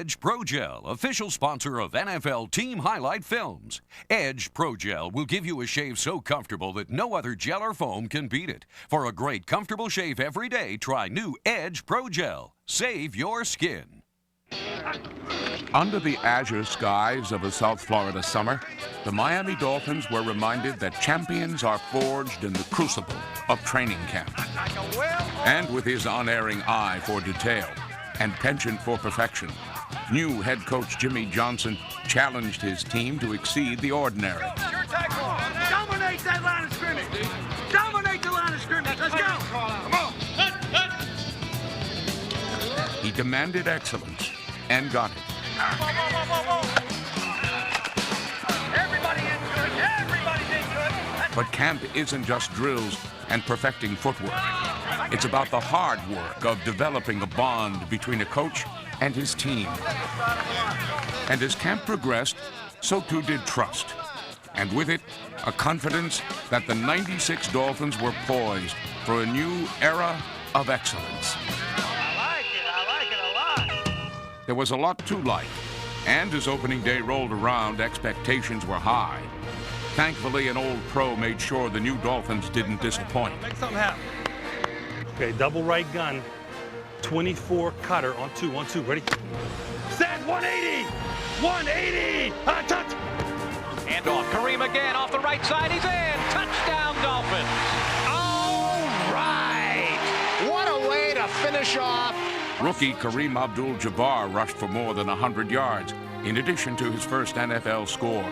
Edge Pro Gel, official sponsor of NFL Team Highlight Films. Edge Pro Gel will give you a shave so comfortable that no other gel or foam can beat it. For a great, comfortable shave every day, try new Edge Pro Gel. Save your skin. Under the azure skies of a South Florida summer, the Miami Dolphins were reminded that champions are forged in the crucible of training camp. And with his unerring eye for detail and penchant for perfection, new head coach Jimmy Johnson challenged his team to exceed the ordinary. Dominate that line of scrimmage. Dominate the line of scrimmage. Let's go. Come on. He demanded excellence and got it. Everybody in good. Everybody's in good. But camp isn't just drills and perfecting footwork. It's about the hard work of developing a bond between a coach and his team. And as camp progressed, so too did trust. And with it, a confidence that the '96 Dolphins were poised for a new era of excellence. I like it a lot. There was a lot to like, and as opening day rolled around, expectations were high. Thankfully, an old pro made sure the new Dolphins didn't disappoint. Make something happen. Okay, double right gun, 24 cutter on two, ready? Set 180. 180. Touch. Handoff. Kareem again off the right side. He's in. Touchdown, Dolphins. All right. What a way to finish off. Rookie Kareem Abdul-Jabbar rushed for more than 100 yards, in addition to his first NFL score.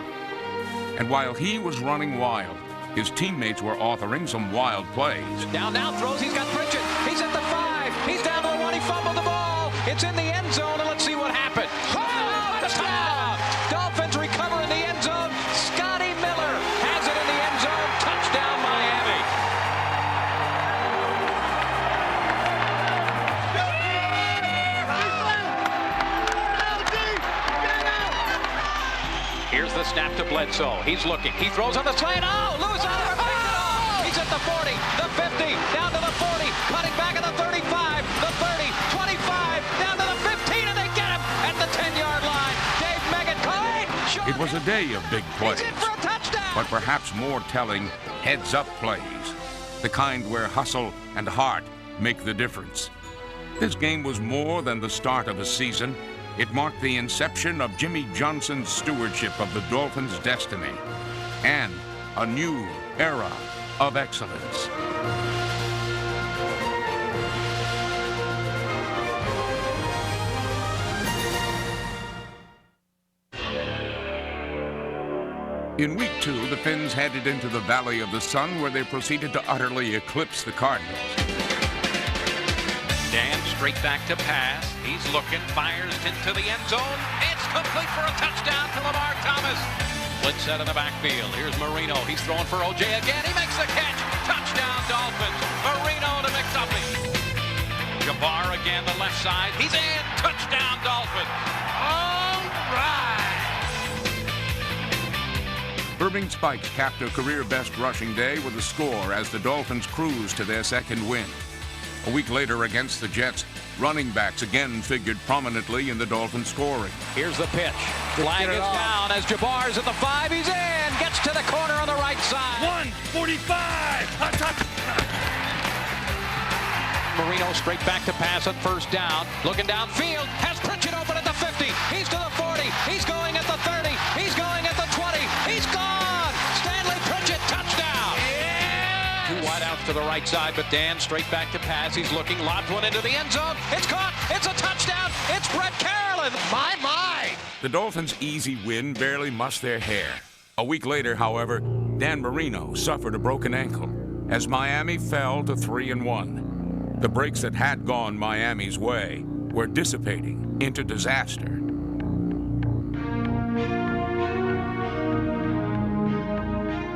And while he was running wild, his teammates were authoring some wild plays. Down throws. He's got Pritchett. He's at the 5. He's down to the 1. He fumbled the ball. It's in the end zone, and let's see what happened. Oh, touchdown! Dolphins recover in the end zone. Scotty Miller has it in the end zone. Touchdown, Miami. Here's the snap to Bledsoe. He's looking. He throws on the slant. Oh, Lewis Oliver picked it off. He's at the 40, the 50, down to the 40, cutting back at the 35, the 30, 25, down to the 15, and they get him at the 10-yard line. Dave Meggett, Kaye. It was a day of big plays, He's in for a touchdown. but perhaps more telling, heads-up plays, the kind where hustle and heart make the difference. This game was more than the start of a season. It marked the inception of Jimmy Johnson's stewardship of the Dolphins' destiny and a new era of excellence. In week 2, the Fins headed into the Valley of the Sun, where they proceeded to utterly eclipse the Cardinals. Dan straight back to pass. He's looking, fires into the end zone. It's complete for a touchdown to Lamar Thomas. Blitz set in the backfield. Here's Marino. He's throwing for O.J. again. He makes the catch. Touchdown, Dolphins. Marino to McDuffie. Jabbar again, the left side. He's in. Touchdown, Dolphins. All right. Irving Spikes capped a career-best rushing day with a score as the Dolphins cruised to their second win. A week later against the Jets, running backs again figured prominently in the Dolphins' scoring. Here's the pitch. Flag is down as Jabbar's at the 5. He's in. Gets to the corner on the right side. 145. Touch. Marino straight back to pass on first down. Looking downfield. Has Pritchett open at the 50. He's to the 40. He's going at the 30. He's going at the 20. He's gone. Stanley Pritchett, touchdown. Yeah. 2 wideouts to the right side, but Dan straight back to pass. He's looking. Lobs one into the end zone. It's caught. It's a touchdown. It's Brett Carolyn. My. The Dolphins' easy win barely mussed their hair. A week later, however, Dan Marino suffered a broken ankle as Miami fell to 3-1. The breaks that had gone Miami's way were dissipating into disaster.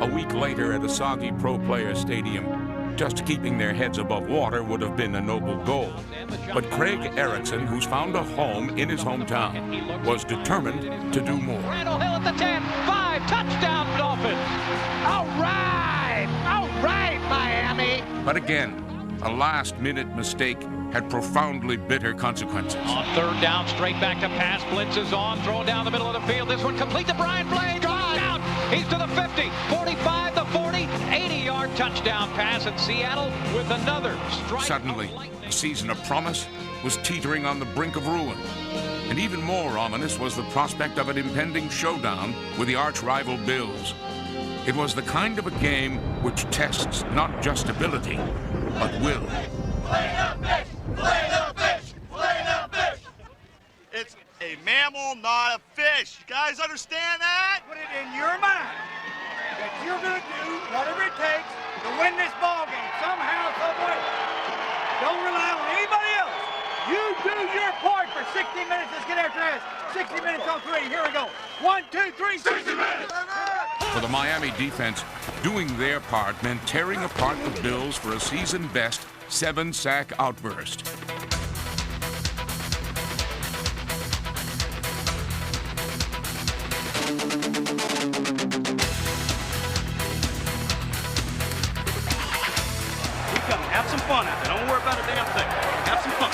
A week later at a soggy Pro Player Stadium, just keeping their heads above water would have been a noble goal. But Craig Erickson, who's found a home in his hometown, was determined to do more. Randall Hill at the 10, 5, touchdown Dolphins. All right, Miami. But again, a last-minute mistake had profoundly bitter consequences. On third down, straight back to pass. Blitz is on, throwing down the middle of the field. This one complete to Brian Blade. Down. He's to the 50, 45, the 40, 80-yard touchdown pass, and Seattle with another strike. Suddenly, a season of promise was teetering on the brink of ruin. And even more ominous was the prospect of an impending showdown with the arch-rival Bills. It was the kind of a game which tests not just ability, but will. Play the fish! Play the fish! Play the fish! It's a mammal, not a fish. You guys understand that? Put it in your mind that you're going to do whatever it takes to win this ball game somehow, some way. Don't rely on anybody else. You do your part for 60 minutes. Let's get after this. 60 minutes on 3. Here we go. 1, 2, 3, 60 minutes. For the Miami defense, doing their part meant tearing apart the Bills for a season-best 7-sack outburst. Have some fun out there. Don't worry about a damn thing. Have some fun.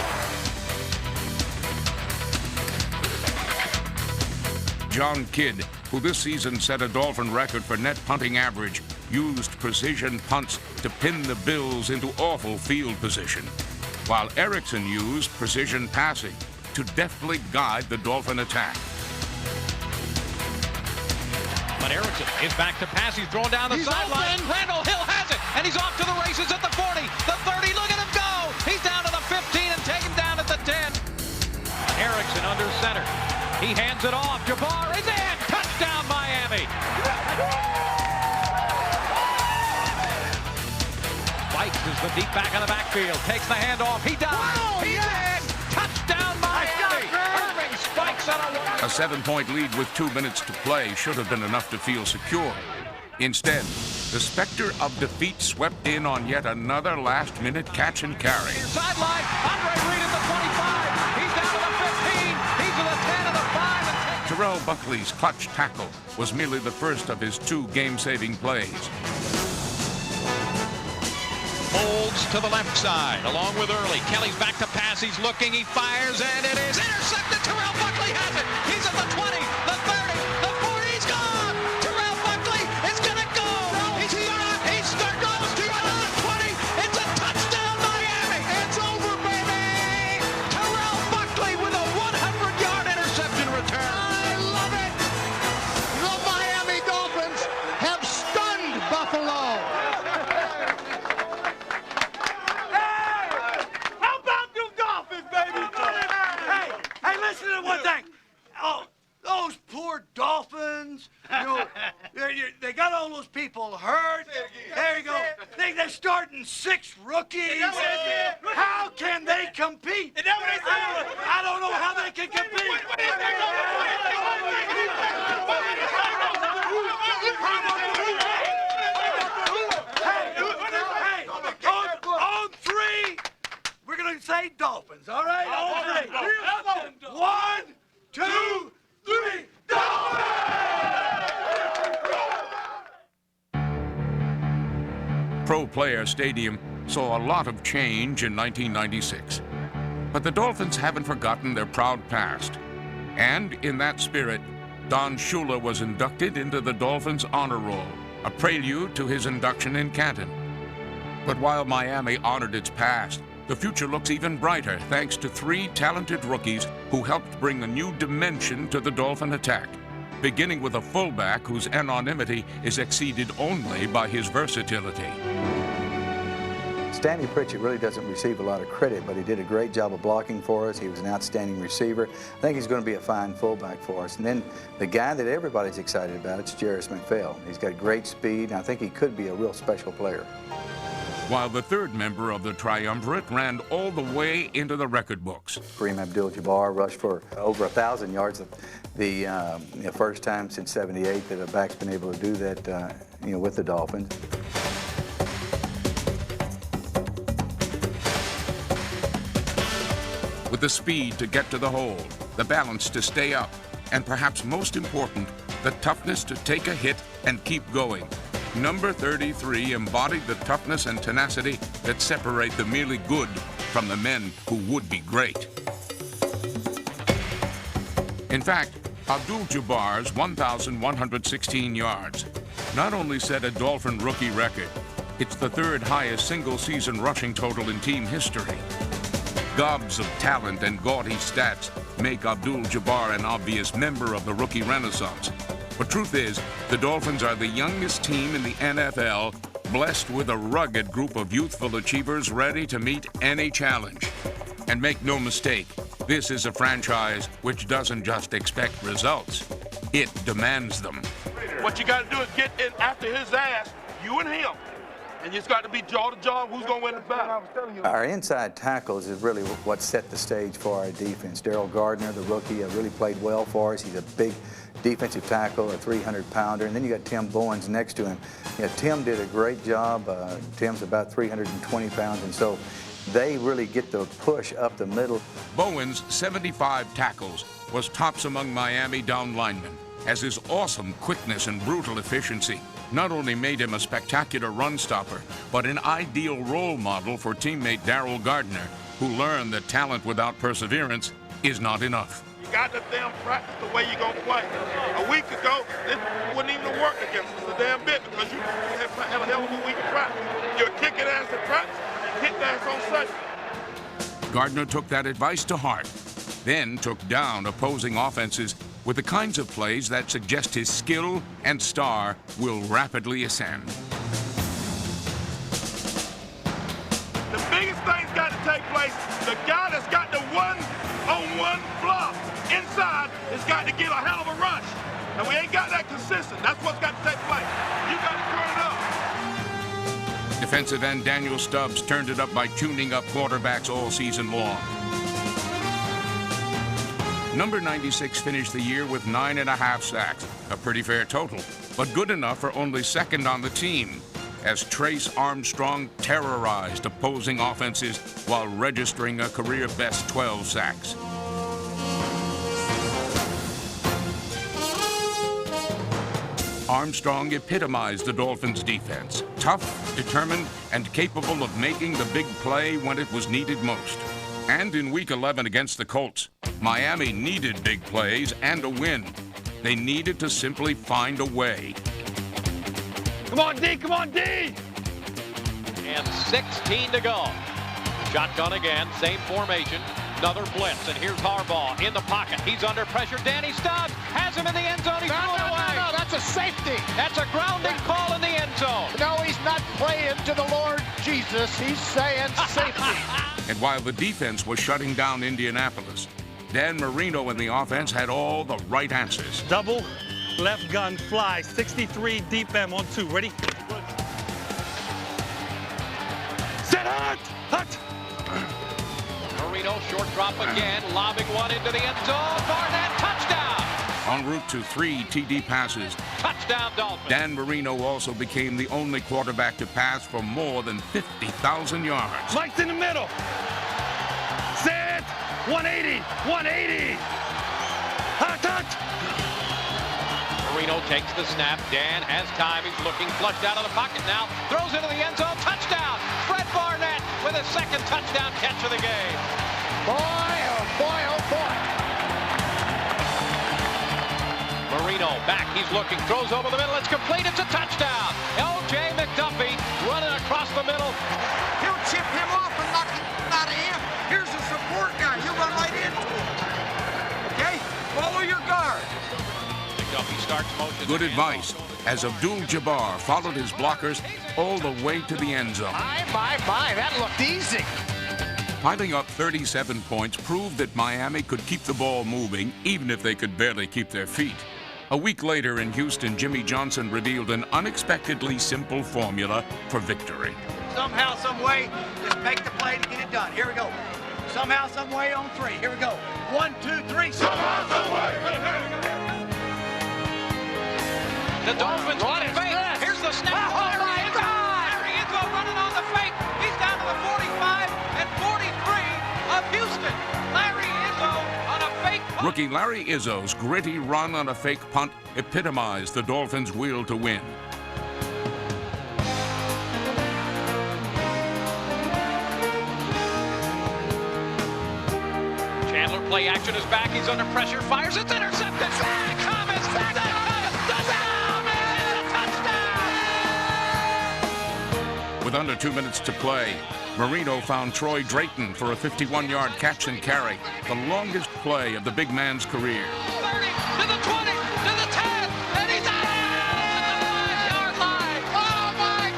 John Kidd, who this season set a Dolphin record for net punting average, used precision punts to pin the Bills into awful field position, while Erickson used precision passing to deftly guide the Dolphin attack. But Erickson is back to pass. He's thrown down the sideline. Randall Hill has it, and he's off to the races at the 40, the 30. Look at him go! He's down to the 15 and taken down at the 10. Erickson under center. He hands it off. Jabbar is in. Touchdown, Miami. Spikes is the deep back of the backfield. Takes the handoff. He does. He's in. Touchdown, Miami. Irving spikes on a 1. A 7-point lead with 2 minutes to play should have been enough to feel secure. Instead, the specter of defeat swept in on yet another last-minute catch and carry. Sideline. Andre Reed at the 25. He's down to the 15. He's to the 10 and the 5. And Terrell Buckley's clutch tackle was merely the first of his 2 game-saving plays. Folds to the left side, along with Early. Kelly's back to pass. He's looking. He fires, and it is intercepted. Terrell Buckley has it. He's at the 20, the 30, the 40. He's gone. Terrell Buckley is going to go. He's stuck. He's stuck. Goes to the 20. It's a touchdown, Miami. It's over, baby. Terrell Buckley with a 100-yard interception return. I love it. The Miami Dolphins have stunned Buffalo. How about you Dolphins, baby? Hey, listen to one thing. Oh, those poor Dolphins. You know, they got all those people hurt. There you go. They're starting 6 rookies. How can they compete? I don't know how they can compete. Hey, on 3, we're going to say Dolphins, all right? On 3. 1, 2, 3, Dolphins! Pro Player Stadium saw a lot of change in 1996. But the Dolphins haven't forgotten their proud past. And in that spirit, Don Shula was inducted into the Dolphins Honor Roll, a prelude to his induction in Canton. But while Miami honored its past, the future looks even brighter thanks to 3 talented rookies who helped bring a new dimension to the Dolphin attack, beginning with a fullback whose anonymity is exceeded only by his versatility. Stanley Pritchett really doesn't receive a lot of credit, but he did a great job of blocking for us. He was an outstanding receiver. I think he's going to be a fine fullback for us. And then the guy that everybody's excited about, it's Jarris McPhail. He's got great speed, and I think he could be a real special player. While the third member of the triumvirate ran all the way into the record books. Kareem Abdul-Jabbar rushed for over 1,000 yards. The first time since '78 that a back's been able to do that, with the Dolphins. With the speed to get to the hole, the balance to stay up, and perhaps most important, the toughness to take a hit and keep going. Number 33 embodied the toughness and tenacity that separate the merely good from the men who would be great. In fact, Abdul-Jabbar's 1,116 yards not only set a Dolphin rookie record, it's the third highest single-season rushing total in team history. Gobs of talent and gaudy stats make Abdul-Jabbar an obvious member of the rookie renaissance. But truth is, the Dolphins are the youngest team in the NFL, blessed with a rugged group of youthful achievers ready to meet any challenge. And make no mistake, this is a franchise which doesn't just expect results, it demands them. What you got to do is get in after his ass, you and him. And it's got to be jaw to jaw. Who's going to win the battle? Our inside tackles is really what set the stage for our defense. Daryl Gardner, the rookie, really played well for us. He's a big defensive tackle, a 300-pounder. And then you got Tim Bowens next to him. You know, Tim did a great job. Tim's about 320 pounds, and so they really get the push up the middle. Bowens' 75 tackles was tops among Miami down linemen, as his awesome quickness and brutal efficiency not only made him a spectacular run stopper, but an ideal role model for teammate Daryl Gardner, who learned that talent without perseverance is not enough. You got to damn practice the way you're going to play. A week ago, this wouldn't even work against us a damn bit because you have a hell of a week of practice. You're kicking ass at practice, you kick ass on Sunday. Gardner took that advice to heart, then took down opposing offenses with the kinds of plays that suggest his skill and star will rapidly ascend. The biggest thing's got to take place. The guy that's got the one-on-one block inside has got to give a hell of a rush. And we ain't got that consistent. That's what's got to take place. You got to turn it up. Defensive end Daniel Stubbs turned it up by tuning up quarterbacks all season long. Number 96 finished the year with 9.5 sacks, a pretty fair total, but good enough for only second on the team, as Trace Armstrong terrorized opposing offenses while registering a career-best 12 sacks. Armstrong epitomized the Dolphins' defense, tough, determined, and capable of making the big play when it was needed most. And in Week 11 against the Colts, Miami needed big plays and a win. They needed to simply find a way. Come on, D! Come on, D! And 16 to go. Shotgun again, same formation. Another blitz, and here's Harbaugh in the pocket. He's under pressure. Danny Stubbs has him in the end zone. He threw it away. No, that's a safety. That's a grounding call in the end zone. No, he's not praying to the Lord Jesus. He's saying safety. And while the defense was shutting down Indianapolis, Dan Marino and the offense had all the right answers. Double left gun fly, 63 deep M on 2. Ready? Set hut! Hut! Marino, short drop again, lobbing one into the end zone. Barnett, touchdown! En route to 3 TD passes, Touchdown, Dolphins. Dan Marino also became the only quarterback to pass for more than 50,000 yards. Mike's in the middle. Set! 180! 180! Hot, hot! Marino takes the snap. Dan has time. He's looking, flushed out of the pocket now. Throws into the end zone. Touchdown! Fred Barnett with his second touchdown catch of the game. Boy, oh boy, oh boy. Marino back. He's looking. Throws over the middle. It's complete. It's a touchdown. L.J. McDuffie running across the middle. He'll chip him off and knock him out of him. Here's the support guy. You run right into him. Okay? Follow your guard. McDuffie starts motion. Good advice, as Abdul-Jabbar followed his blockers all the way to the end zone. My, that looked easy. Piling up 37 points proved that Miami could keep the ball moving, even if they could barely keep their feet. A week later in Houston, Jimmy Johnson revealed an unexpectedly simple formula for victory. Somehow, some way, just make the play to get it done. Here we go. Somehow, some way on 3. Here we go. 1, 2, 3. Somehow, some way. The Dolphins want it fake. Here's the snap. Oh, my God! Larry Izzo running on the fake. He's down to the 45 and 43 of Houston. Larry Izzo on a fake punt. Rookie Larry Izzo's gritty run on a fake punt epitomized the Dolphins' will to win. Play action is back. He's under pressure. Fires. It's intercepted. Zach Thomas. Zach Thomas. It's a touchdown. With under 2 minutes to play, Marino found Troy Drayton for a 51-yard catch and carry, the longest play of the big man's career. 30 to the 20 to the 10, and he's out at the 5-yard line. Oh my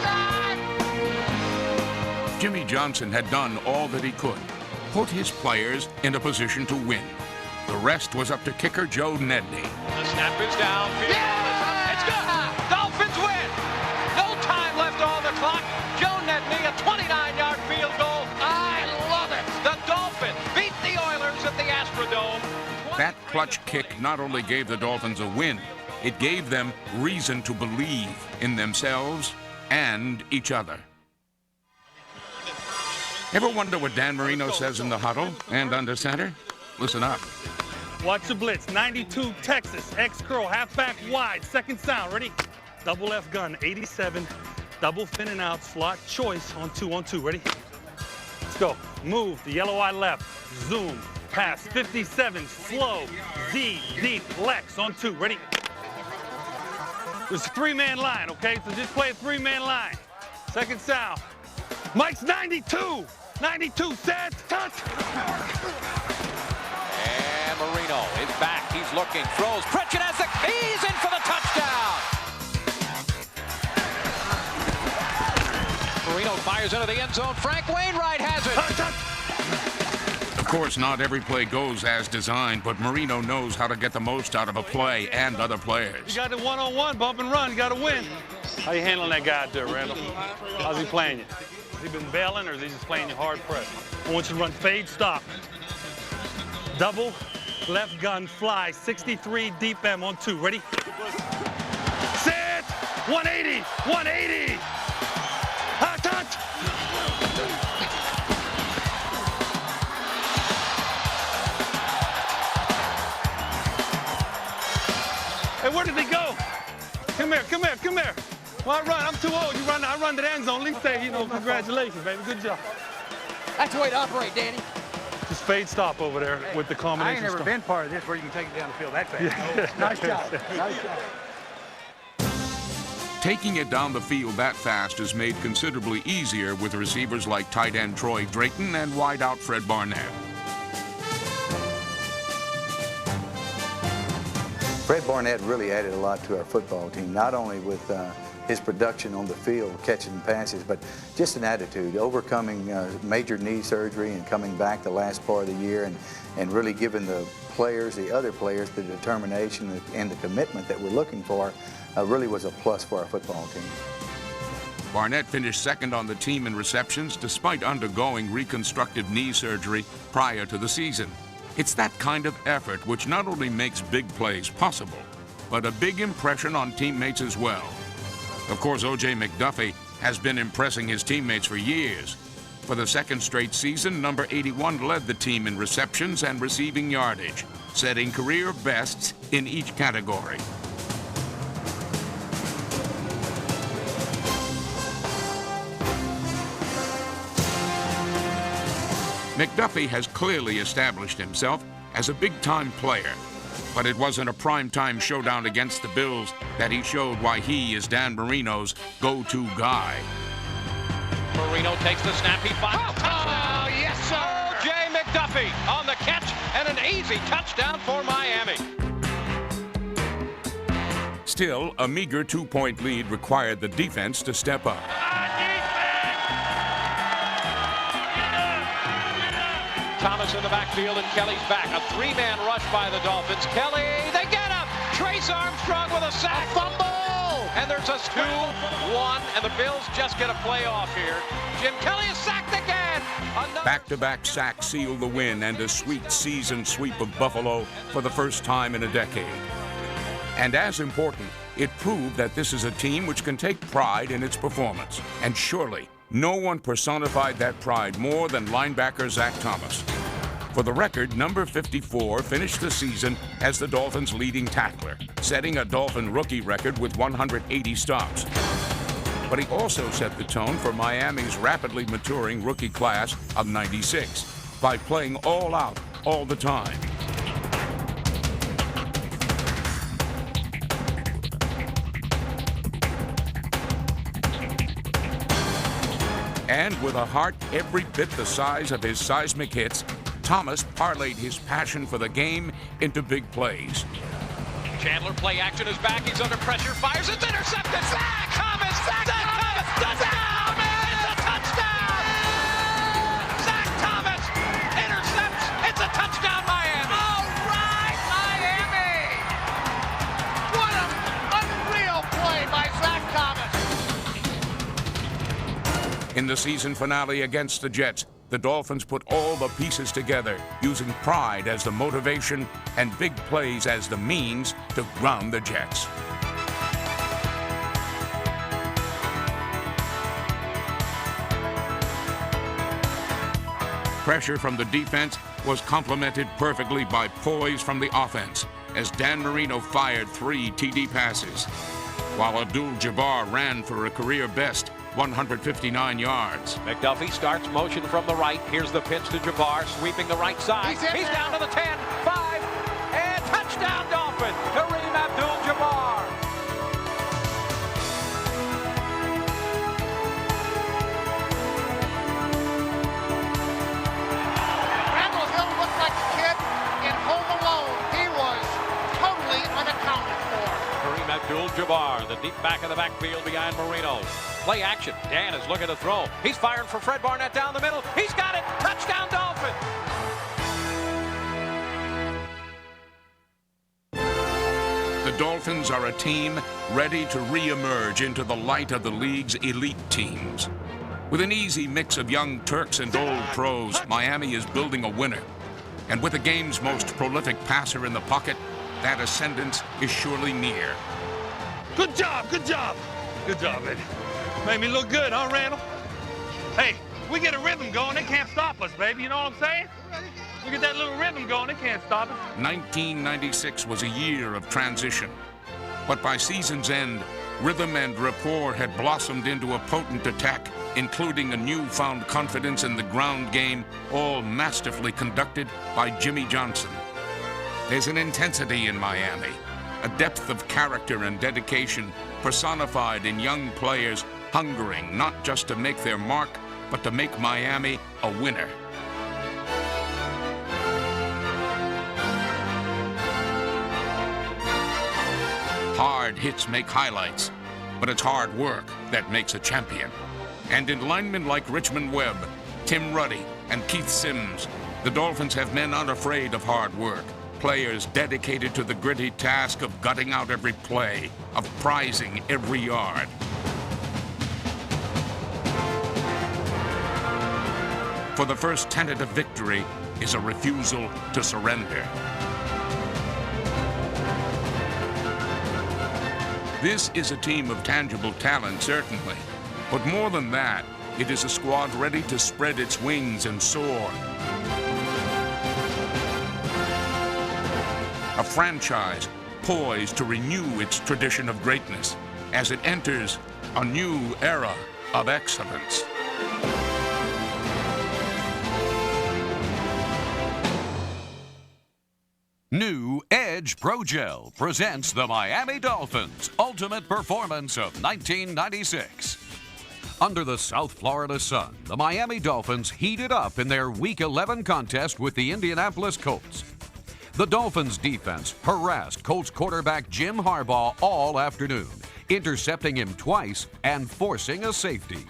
God! Jimmy Johnson had done all that he could, put his players in a position to win. The rest was up to kicker Joe Nedney. The snap is downfield. Yeah! It's good. Dolphins win. No time left on the clock. Joe Nedney, a 29-yard field goal. I love it. The Dolphins beat the Oilers at the Astrodome. That clutch kick not only gave the Dolphins a win, it gave them reason to believe in themselves and each other. Ever wonder what Dan Marino says in the huddle and under center? Listen up. Watch the blitz. 92 Texas. X-curl. Halfback wide. Second sound. Ready? Double F gun. 87. Double fin and out. Slot choice on 2-on-2. Ready? Let's go. Move. The yellow eye left. Zoom. Pass. 57. Slow. Z. Deep. Lex on 2. Ready? There's a 3-man line, okay? So just play a 3-man line. Second sound. Mike's 92. 92. Set. Touch. And Marino is back. He's looking. Throws. Pritchett has the. He's in for the touchdown. Marino fires into the end zone. Frank Wainwright has it. Of course, not every play goes as designed, but Marino knows how to get the most out of a play and other players. You got the one-on-one, bump and run. You got to win. How you handling that guy out there, Randall? How's he playing you? Has he been bailing, or is he just playing you hard press? I want you to run fade, stop. Double, left gun, fly, 63 deep M on 2. Ready? Set! 180! 180! Hot touch! Hey, where did he go? Come here, come here, come here. Well, I run. I'm too old. I run to the end zone. At least say, congratulations, baby. Good job. That's the way to operate, Danny. Just fade stop over there with the combination. I ain't never been part of this where you can take it down the field that fast. Yeah. Nice job. Nice job. Taking it down the field that fast is made considerably easier with receivers like tight end Troy Drayton and wideout Fred Barnett. Fred Barnett really added a lot to our football team, not only with his production on the field, catching passes, but just an attitude, overcoming major knee surgery and coming back the last part of the year and really giving the players, the other players, the determination and the commitment that we're looking for really was a plus for our football team. Barnett finished second on the team in receptions despite undergoing reconstructive knee surgery prior to the season. It's that kind of effort which not only makes big plays possible, but a big impression on teammates as well. Of course, O.J. McDuffie has been impressing his teammates for years. For the second straight season, number 81 led the team in receptions and receiving yardage, setting career bests in each category. McDuffie has clearly established himself as a big-time player, but it wasn't a prime-time showdown against the Bills that he showed why he is Dan Marino's go-to guy. Marino takes the snap. He fires. Oh, yes, sir. O.J. McDuffie on the catch and an easy touchdown for Miami. Still, a meager 2-point lead required the defense to step up. Thomas in the backfield and Kelly's back. A 3-man rush by the Dolphins. Kelly, they get him! Trace Armstrong with a sack. Fumble! And there's a 2-1, and the Bills just get a playoff here. Jim Kelly is sacked again. Back-to-back sacks sealed the win and a sweet season sweep of Buffalo for the first time in a decade. And as important, it proved that this is a team which can take pride in its performance. And surely, no one personified that pride more than linebacker Zach Thomas. For the record, number 54 finished the season as the Dolphins' leading tackler, setting a Dolphin rookie record with 180 stops. But he also set the tone for Miami's rapidly maturing rookie class of '96 by playing all out all the time. And with a heart every bit the size of his seismic hits, Thomas parlayed his passion for the game into big plays. Chandler, play action is back. He's under pressure, fires, it's intercepted. Zach Thomas! Zach Thomas! Touchdown! It's a touchdown! Zach Thomas intercepts. It's a touchdown, Miami. All right, Miami! What an unreal play by Zach Thomas! In the season finale against the Jets, the Dolphins put all the pieces together, using pride as the motivation and big plays as the means to ground the Jets. Pressure from the defense was complemented perfectly by poise from the offense, as Dan Marino fired 3 TD passes, while Abdul-Jabbar ran for a career best 159 yards. McDuffie starts motion from the right. Here's the pitch to Jabbar, sweeping the right side. He's down to the 10, 5, and touchdown Dolphins. Kareem Abdul-Jabbar. Randall Hill looked like a kid in Home Alone. He was totally unaccounted for. Kareem Abdul-Jabbar, the deep back of the backfield behind Marino. Play action. Dan is looking to throw. He's firing for Fred Barnett down the middle. He's got it. Touchdown Dolphins. The Dolphins are a team ready to re-emerge into the light of the league's elite teams. With an easy mix of young Turks and old pros, Miami is building a winner. And with the game's most prolific passer in the pocket, that ascendance is surely near. Good job, good job. Good job, baby. Made me look good, huh, Randall? Hey, we get a rhythm going, they can't stop us, baby. You know what I'm saying? We get that little rhythm going, they can't stop us. 1996 was a year of transition. But by season's end, rhythm and rapport had blossomed into a potent attack, including a newfound confidence in the ground game, all masterfully conducted by Jimmy Johnson. There's an intensity in Miami, a depth of character and dedication personified in young players hungering not just to make their mark, but to make Miami a winner. Hard hits make highlights, but it's hard work that makes a champion. And in linemen like Richmond Webb, Tim Ruddy, and Keith Sims, the Dolphins have men unafraid of hard work, players dedicated to the gritty task of gutting out every play, of prizing every yard. For the first tenet of victory is a refusal to surrender. This is a team of tangible talent, certainly, but more than that, it is a squad ready to spread its wings and soar. A franchise poised to renew its tradition of greatness as it enters a new era of excellence. New Edge Pro Gel presents the Miami Dolphins' ultimate performance of 1996. Under the South Florida sun, the Miami Dolphins heated up in their Week 11 contest with the Indianapolis Colts. The Dolphins' defense harassed Colts quarterback Jim Harbaugh all afternoon, intercepting him twice and forcing a safety.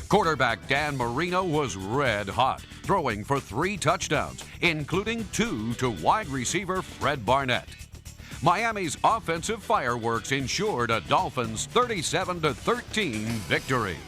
Quarterback Dan Marino was red hot, throwing for 3 touchdowns, including 2 to wide receiver Fred Barnett. Miami's offensive fireworks ensured a Dolphins 37-13 victory.